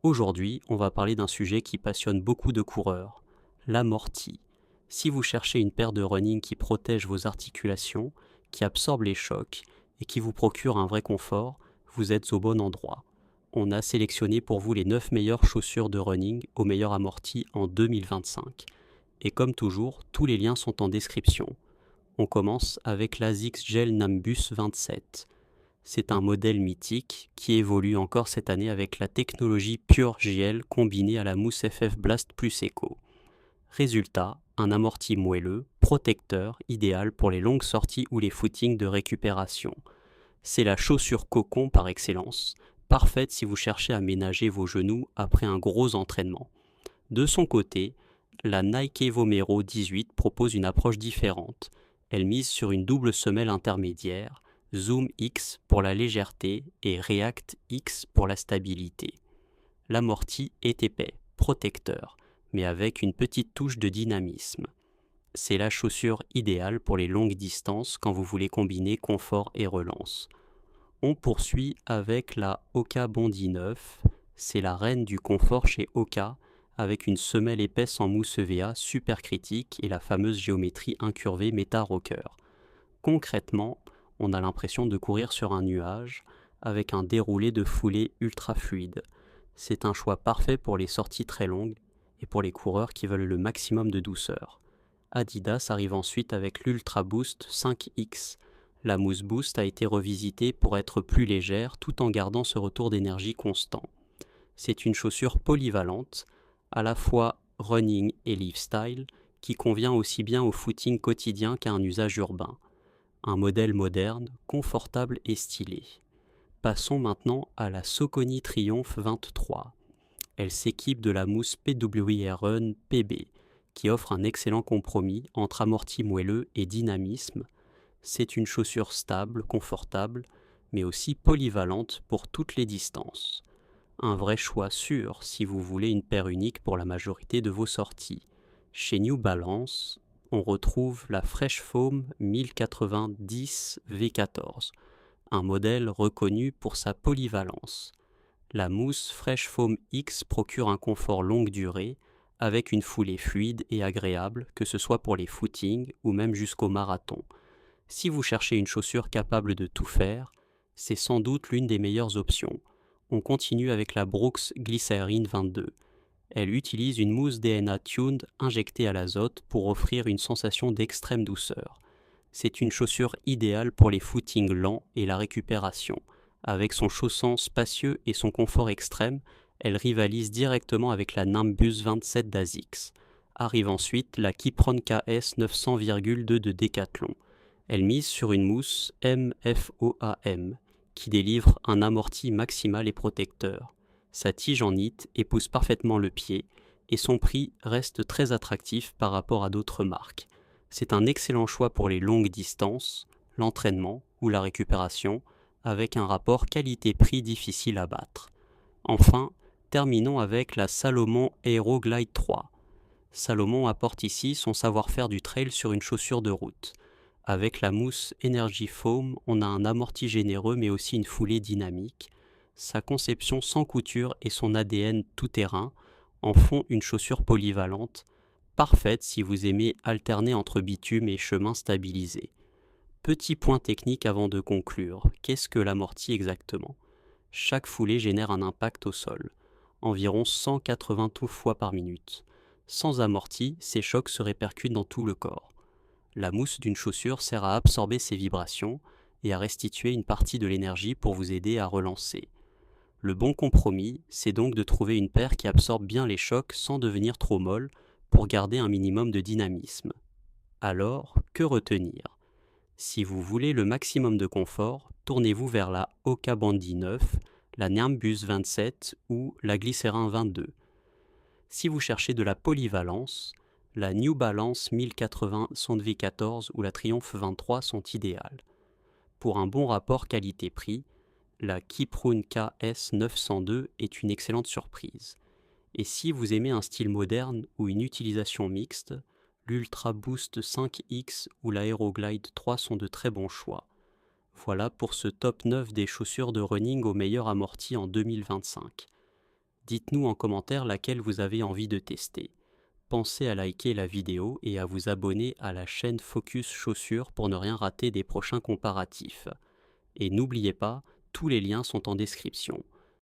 Aujourd'hui, on va parler d'un sujet qui passionne beaucoup de coureurs, l'amorti. Si vous cherchez une paire de running qui protège vos articulations, qui absorbe les chocs et qui vous procure un vrai confort, vous êtes au bon endroit. On a sélectionné pour vous les 9 meilleures chaussures de running au meilleur amorti en 2025. Et comme toujours, tous les liens sont en description. On commence avec l'ASICS Gel Nimbus 27. C'est un modèle mythique qui évolue encore cette année avec la technologie Pure GL combinée à la mousse FF Blast Plus Eco. Résultat, un amorti moelleux, protecteur, idéal pour les longues sorties ou les footings de récupération. C'est la chaussure cocon par excellence, parfaite si vous cherchez à ménager vos genoux après un gros entraînement. De son côté, la Nike Vomero 18 propose une approche différente. Elle mise sur une double semelle intermédiaire, Zoom X pour la légèreté et React X pour la stabilité. L'amorti est épais, protecteur, mais avec une petite touche de dynamisme. C'est la chaussure idéale pour les longues distances quand vous voulez combiner confort et relance. On poursuit avec la Hoka Bondi 9. C'est la reine du confort chez Hoka, avec une semelle épaisse en mousse EVA super critique et la fameuse géométrie incurvée Meta Rocker. Concrètement, on a l'impression de courir sur un nuage avec un déroulé de foulée ultra fluide. C'est un choix parfait pour les sorties très longues et pour les coureurs qui veulent le maximum de douceur. Adidas arrive ensuite avec l'Ultra Boost 5X. La mousse Boost a été revisitée pour être plus légère tout en gardant ce retour d'énergie constant. C'est une chaussure polyvalente, à la fois running et lifestyle, qui convient aussi bien au footing quotidien qu'à un usage urbain. Un modèle moderne, confortable et stylé. Passons maintenant à la Saucony Triumph 23. Elle s'équipe de la mousse PWR Run PB, qui offre un excellent compromis entre amorti moelleux et dynamisme. C'est une chaussure stable, confortable, mais aussi polyvalente pour toutes les distances. Un vrai choix sûr si vous voulez une paire unique pour la majorité de vos sorties. Chez New Balance, on retrouve la Fresh Foam 1090 V14, un modèle reconnu pour sa polyvalence. La mousse Fresh Foam X procure un confort longue durée, avec une foulée fluide et agréable, que ce soit pour les footings ou même jusqu'au marathon. Si vous cherchez une chaussure capable de tout faire, c'est sans doute l'une des meilleures options. On continue avec la Brooks Glycerin 22. Elle utilise une mousse DNA tuned injectée à l'azote pour offrir une sensation d'extrême douceur. C'est une chaussure idéale pour les footings lents et la récupération. Avec son chausson spacieux et son confort extrême, elle rivalise directement avec la Nimbus 27 d'ASICS. Arrive ensuite la Kipron KS 900,2 de Decathlon. Elle mise sur une mousse MFOAM qui délivre un amorti maximal et protecteur. Sa tige en knit épouse parfaitement le pied et son prix reste très attractif par rapport à d'autres marques. C'est un excellent choix pour les longues distances, l'entraînement ou la récupération, avec un rapport qualité-prix difficile à battre. Enfin, terminons avec la Salomon Aero Glide 3. Salomon apporte ici son savoir-faire du trail sur une chaussure de route. Avec la mousse Energy Foam, on a un amorti généreux mais aussi une foulée dynamique. Sa conception sans couture et son ADN tout-terrain en font une chaussure polyvalente, parfaite si vous aimez alterner entre bitume et chemin stabilisé. Petit point technique avant de conclure, qu'est-ce que l'amorti exactement ? Chaque foulée génère un impact au sol, environ 180 fois par minute. Sans amorti, ces chocs se répercutent dans tout le corps. La mousse d'une chaussure sert à absorber ces vibrations et à restituer une partie de l'énergie pour vous aider à relancer. Le bon compromis, c'est donc de trouver une paire qui absorbe bien les chocs sans devenir trop molle pour garder un minimum de dynamisme. Alors, que retenir ? Si vous voulez le maximum de confort, tournez-vous vers la Hoka Bondi 9, la Nimbus 27 ou la Glycerin 22. Si vous cherchez de la polyvalence, la New Balance 1080 V14 ou la Triumph 23 sont idéales. Pour un bon rapport qualité-prix, la Kipron KS 902 est une excellente surprise. Et si vous aimez un style moderne ou une utilisation mixte, l'Ultra Boost 5X ou l'Aeroglide 3 sont de très bons choix. Voilà pour ce top 9 des chaussures de running au meilleur amorti en 2025. Dites-nous en commentaire laquelle vous avez envie de tester. Pensez à liker la vidéo et à vous abonner à la chaîne Focus Chaussures pour ne rien rater des prochains comparatifs. Et n'oubliez pas, tous les liens sont en description.